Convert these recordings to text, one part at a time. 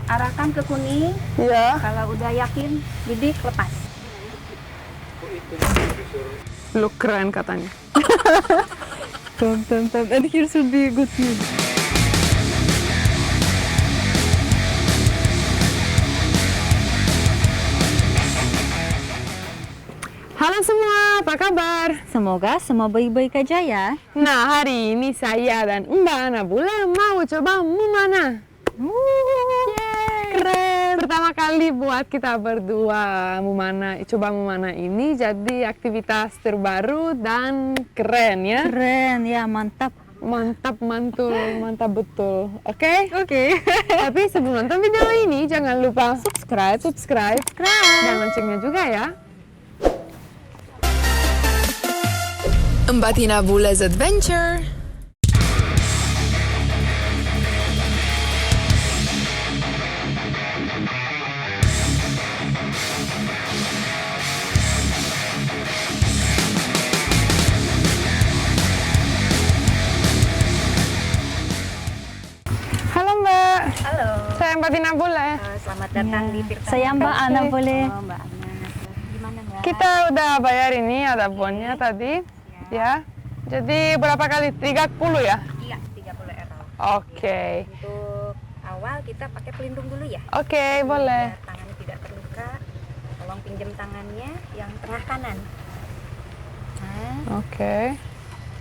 Arahkan ke kuning. Iya. Kalau udah yakin, bidik, lepas. Lu keren katanya. Tonton. And here should be good news. Halo semua, apa kabar? Semoga semua baik-baik aja ya. Nah, hari ini saya dan Mbak Nabula mau coba memana. Keren! Pertama kali buat kita berdua coba memana ini jadi aktivitas terbaru dan keren ya. Keren ya, mantap. Mantap mantul, mantap betul. Oke? Oke. Tapi sebelum nonton video ini jangan lupa subscribe dan loncengnya juga ya. Mbati Nabula's Adventure. Halo Mbak, Halo. saya Mbak Tina Bule. Selamat datang di Tirta. Saya Mbak Ana boleh. Oh, Mbak Ana. Gimana Mbak? Kita udah bayar ini, ada bonnya tadi. Ya. Jadi berapa kali? 30 ya? Iya, 30 euro. Oke. Untuk awal kita pakai pelindung dulu ya. Oke, boleh. Biar tangannya tidak terluka. Tolong pinjam tangannya yang tengah kanan. Nah, Oke.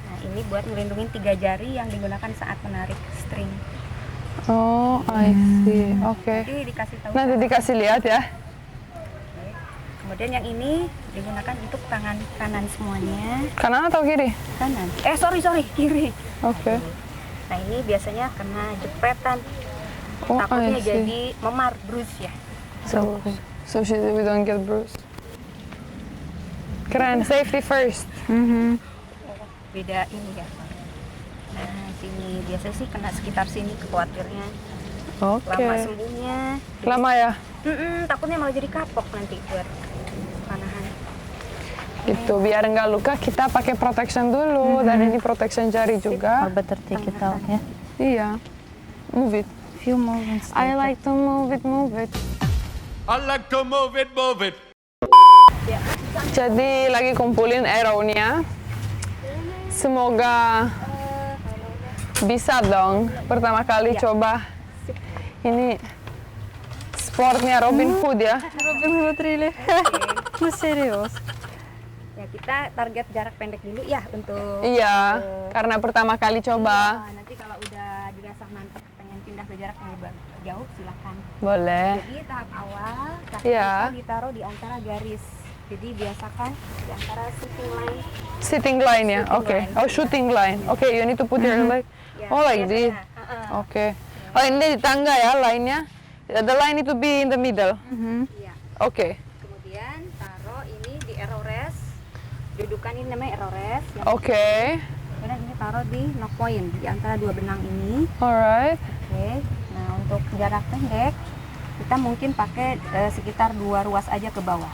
nah ini buat melindungi 3 jari yang digunakan saat menarik string. Oh, I see. Oke. Jadi dikasih tahu. Nanti dikasih lihat ya. Kemudian yang ini digunakan untuk tangan kanan semuanya. Kanan atau kiri? Kanan. Sorry, kiri. Oke. Nah ini biasanya kena jepretan. Oh, Takutnya I see. jadi memar, bruise ya. So we don't get bruised. Keren, safety first. Beda ini ya. Nah sini biasa sih kena sekitar sini khawatirnya. Oke. Lama sembuhnya. Lama ya? Takutnya malah jadi kapok nanti buat panahan. Gitu, biar nggak luka kita pakai protection dulu. Dan ini protection jari juga. Better take it out ya. Iya. Move it. Few moments. I like to move it. I like to move it. Jadi lagi kumpulin arrow-nya. Semoga bisa dong. Pertama kali coba. Ini sportnya Robin Hood ya. Robin Hood really. Serius. Ya kita target jarak pendek dulu ya untuk. Iya, karena pertama kali coba. Nanti kalau udah dirasa mantap pengen pindah ke jarak yang lebih jauh silakan. Boleh. Jadi tahap awal kaki Iya. kita ditaruh di antara garis. Jadi biasakan di antara sitting line. Sitting line ya, Shooting oke. line. Oh, shooting line. Oke, you need to put your leg. Ya, Oh, like this. biasanya. Oke. Oh, ini di tangga ya line-nya. The line need to be in the middle. Iya. Oke. Kemudian taruh ini di arrow rest. Dudukan ini namanya arrow rest. Oke. Kemudian ini taruh di knock point di antara dua benang ini. Alright. Oke. Nah untuk jarak pendek kita mungkin pakai sekitar 2 ruas aja ke bawah.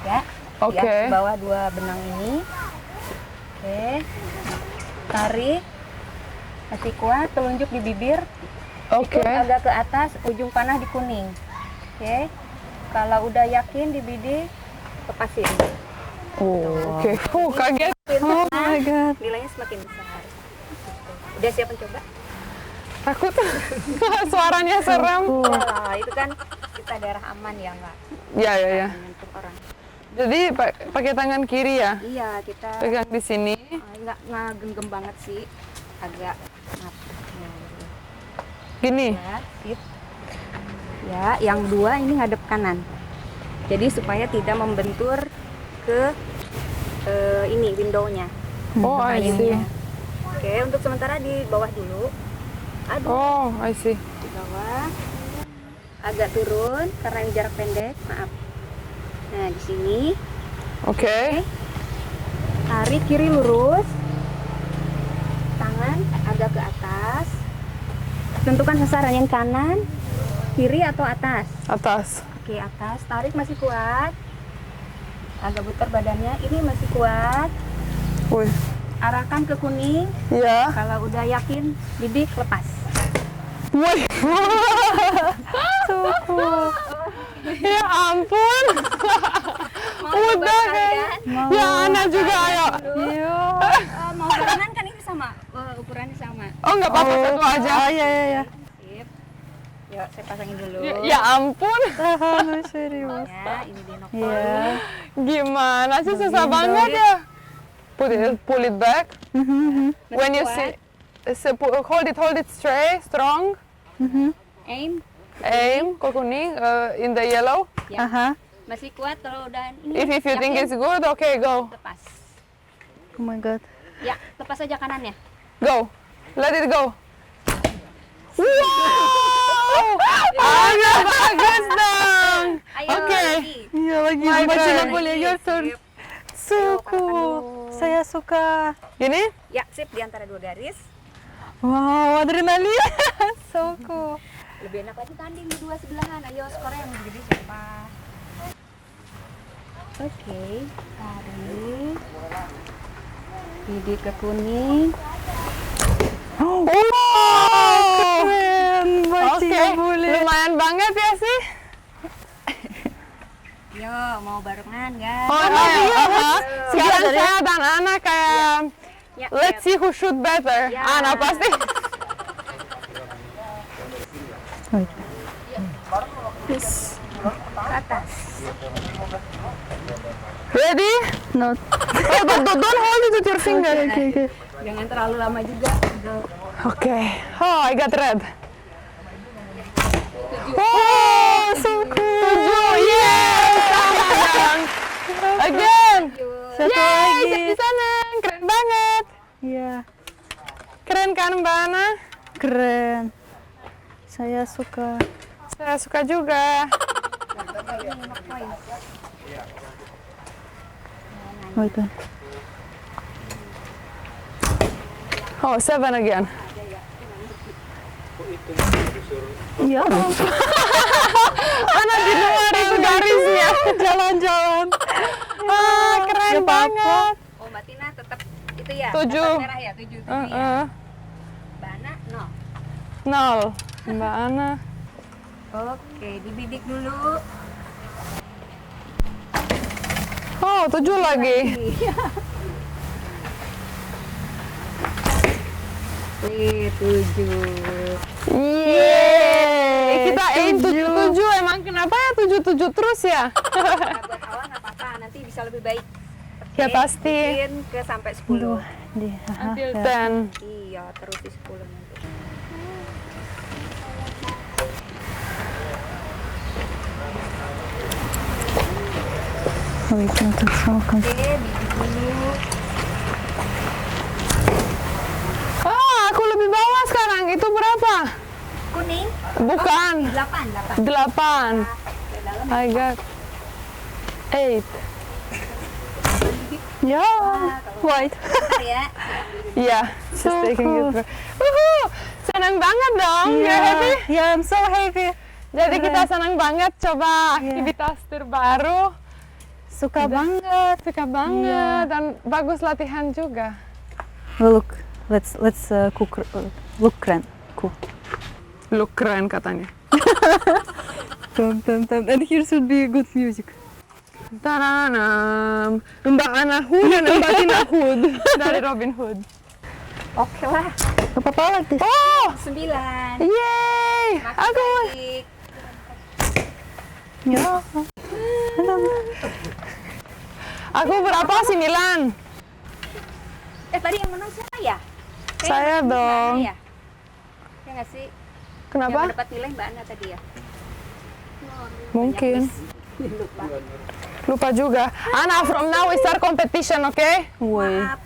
Ya. Oke. Di bawah 2 benang ini. Oke. Tarik. Masih kuat. Telunjuk di bibir. Oke. Ikut agak ke atas. Ujung panah di kuning. Oke. Kalau udah yakin di bidik, lepasin. Oh, oke. Kaget. Oh my God. Nilainya semakin besar. Udah siap mencoba? Takut. Suaranya serem. Wah, itu kan kita daerah aman ya Mbak. Ya. Menyentuh orang. Jadi pakai tangan kiri ya. Iya kita Pegang di sini. nggak genggam banget sih, agak Gini. ya, sip. Ya, yang 2 ini ngadep kanan. Jadi supaya tidak membentur ke ini windownya. Oh, I see. Kayunya. Oke, untuk sementara di bawah dulu. Aduh, Oh, I see. di bawah. Agak turun karena ini jarak pendek, maaf. Nah, di sini Oke. tarik kiri lurus. Tangan agak ke atas. Tentukan sasaran yang kanan, kiri atau atas. Atas. Oke, atas. Tarik masih kuat. Agak putar badannya. Ini masih kuat. Wih. Arahkan ke kuning. Ya. Kalau udah yakin, bidik, lepas. Wih. nggak apa-apa satu aja. Ah, ya, ya, ya. Sip. Yuk, saya pasangin dulu. Ya ampun, Ah, no, serius. Ya, ini dia nopal. Iya. gimana sih susah banget ya. Pull it back. When you see, hold it straight, strong. Aim. Aim, kok kuning, in the yellow. Ya. Aha. Masih kuat kalau udah ini. If you think yakin? it's good, okay, go. Lepas. Oh my god. Ya, lepas aja kanannya. Go. Let it go. Wow! Agak bagus dong. Ayo Oke. lagi. Iya lagi. My Baca turn. boleh your turn. Sip. Suku. Saya suka. Gini? Ya, sip di antara dua garis. Wow, adrenalin. Suku. Lebih enak lagi tanding berdua sebelahan. Ayo, skornya yang lebih gede siapa? Oke, tarik. Bidik ke kuning. Wow! Keren. Baca Oke, boleh. lumayan banget ya sih. Yo, mau barengan guys? Oh iya, sekarang saya dan Ana kayak Ya, let's see who shoot better. Ya. Ana pasti. ke atas. Ready? No. Oh, don't hold it with your finger. Okay. Jangan terlalu lama juga. Go. Okay. Oh, I got red. Oh, so cool. 7. Yes! Sama dong. Again. Satu Yay, lagi. jadi senang. Keren banget. Iya. Keren kan Mbak Ana? Keren. Saya suka. Saya suka juga. Wait. Oh, 7 again. Iya. Ana di luar itu garisnya. Jalan-jalan. Ah, keren Gak apa-apa. banget. Oh, Mbak Tina tetap itu ya? 7. Dapat merah ya? 7 ya? Mbak Ana, no. 0. Mbak Ana. Oke, dibidik dulu. Oh, 7 lagi. Wih, 7. Yeay, kita aim 7. Emang kenapa ya 7 terus ya? Nah, buat awal nggak apa-apa, nanti bisa lebih baik. Oke, Ya, pasti. bikin ke sampai 10. Di. Aha. Until Ya. 10. Iya, terus di 10 nanti. Wait, no, that's so good. Oke, bidik dulu. Oh, aku lebih bawah sekarang. Itu berapa? Kuning. Bukan. 8. 8. I got 8. Yeah. White. Bentar ya. Iya, just So taking cool. it. Senang banget dong. You happy? Yeah, I'm so happy. Jadi kita senang banget coba aktivitas terbaru. Suka banget. Suka banget dan bagus latihan juga. Well, look, let's cook. Look keren. Cool. Look keren katanya. Tum, tum, tum. And here should be good music. Taranam, Mbak Ana Hood dan Mbak Tina Hood dari Robin Hood. Oke lah. Gak apa-apa like this. Oh, 9. yeay! Aku Baik. Yeah. aku berapa? 9. Tadi yang menang siapa ya? Kayaknya Saya Mbak Ana dong. Ya? Ya nggak sih? Kenapa? Yang dapat nilai Mbak Ana tadi ya? Mungkin. Lupa. Lupa juga. Ana, from now we start competition, okay? Woi. Maaf.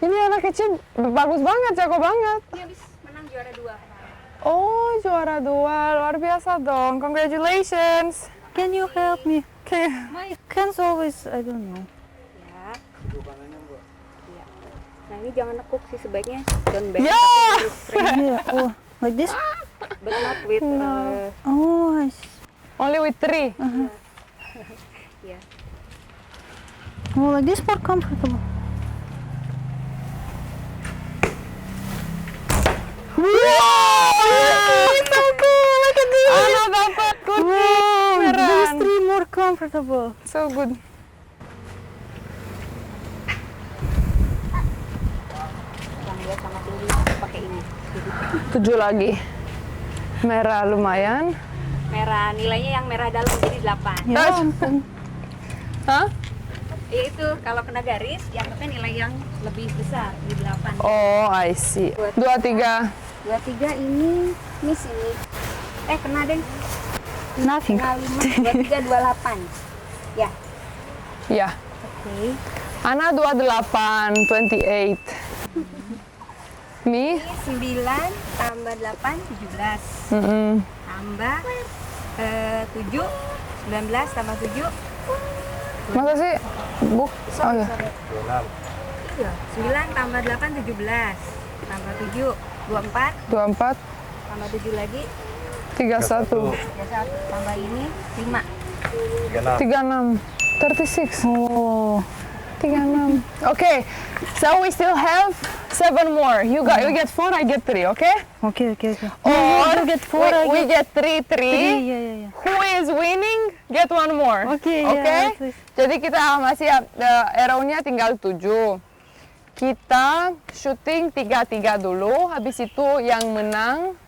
Ini anak kecil bagus banget, jago banget. Ini habis menang juara 2 kemarin. Oh, juara 2. Luar biasa dong. Congratulations. Can you help me? Okay. My hands always, I don't know. Ya. Iya. Nah ini jangan nekuk sih sebaiknya. Don't bend. Ya. tapi straight, Yeah. Oh, like this? but not with. Oh, I see. Only with 3. Ya. Oh, like this more comfortable. Wow! So cool. Look at this. Ana dapat kuning. Wow, these Beneran. three more comfortable. So good. Yang dia sama tinggi pakai ini. 7 lagi. Merah lumayan. Merah, nilainya yang merah dalam jadi 8. Ya ampun. Hah? Ya itu, kalau kena garis, dianggapnya nilai yang lebih besar, di 8. Oh, I see. 23. 23 ini ini. Kena deh. Nothing. Kena 5, 23, 28. Ya, Ya. oke. Ana 28, 28. Mi? Ini 9 tambah 8, 17. Tambah 7, 19 tambah 7. Masa sih? Oh ya. Iya, 9 tambah 8, 17. Tambah 7, 24. 24, Tambah 7 lagi, 31, 31. Tambah ini, 5. 36, 36. Oh. 36. Okay, so we still have 7 more. You get 4, I get 3, okay? Okay. Or you get 4, we get 3, 3. Yeah. Who is winning get 1 more. Okay, Okay? yeah, please. Jadi kita masih arrow-nya tinggal 7. Kita syuting 3-3 dulu, habis itu yang menang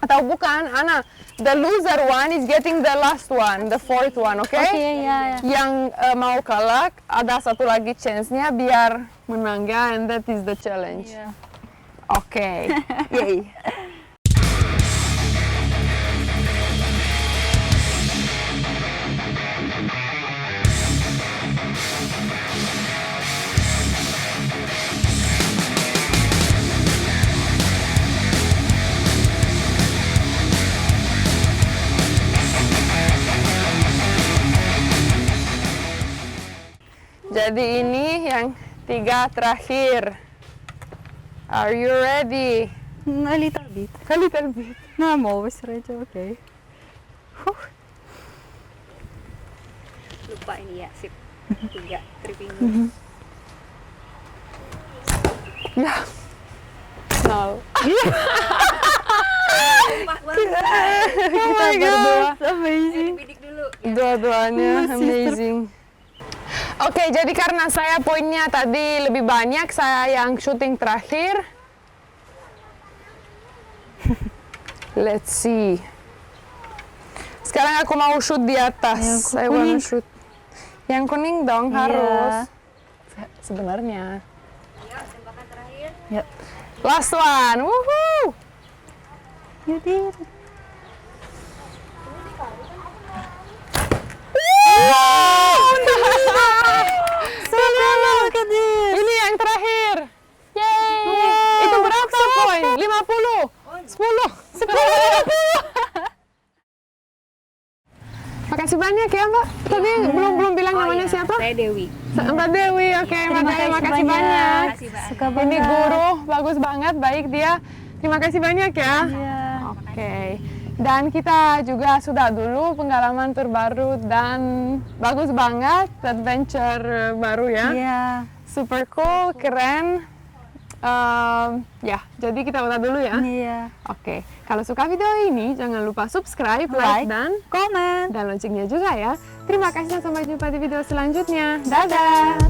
atau bukan, Ana, the loser one is getting the last one, the fourth one, okay? Okay, yeah. Yang mau kalah ada satu lagi chance-nya biar menang ya, and that is the challenge. Yeah. Okay. Yay. Jadi ini yang 3 terakhir. Are you ready? A little bit. A little bit. No, I'm always ready. Okay. Lupa ini ya, sip. 3 tripping. Ya. 0. Sumpah banget. Oh my god. Amazing. Bidik dulu. Dua-duanya amazing. Oke, jadi karena saya poinnya tadi lebih banyak, saya yang syuting terakhir. Let's see. Sekarang aku mau shoot di atas. Yang kuning. Shoot. Yang kuning dong Iya. harus. Sebenarnya. Ayo, tembakan terakhir. Yep. Last one. Woohoo! You did. Look at this. Ini yang terakhir. Yeay. Itu berapa poin? 50. 10. 10. Makasih banyak ya, Mbak. Tadi belum bilang namanya siapa? Saya Dewi. Mbak Dewi. Oke, Mbak Dewi, makasih banyak. Makasih banyak. Suka Ini banget. guru bagus banget, baik dia. Terima kasih banyak ya. Iya. Oke. Dan kita juga sudah dulu pengalaman terbaru dan bagus banget, adventure baru ya. Iya. Super cool, keren. Ya, jadi kita udah dulu ya. Iya. Oke, kalau suka video ini jangan lupa subscribe, like, dan Comment. loncengnya juga ya. Terima kasih dan sampai jumpa di video selanjutnya. Dadah!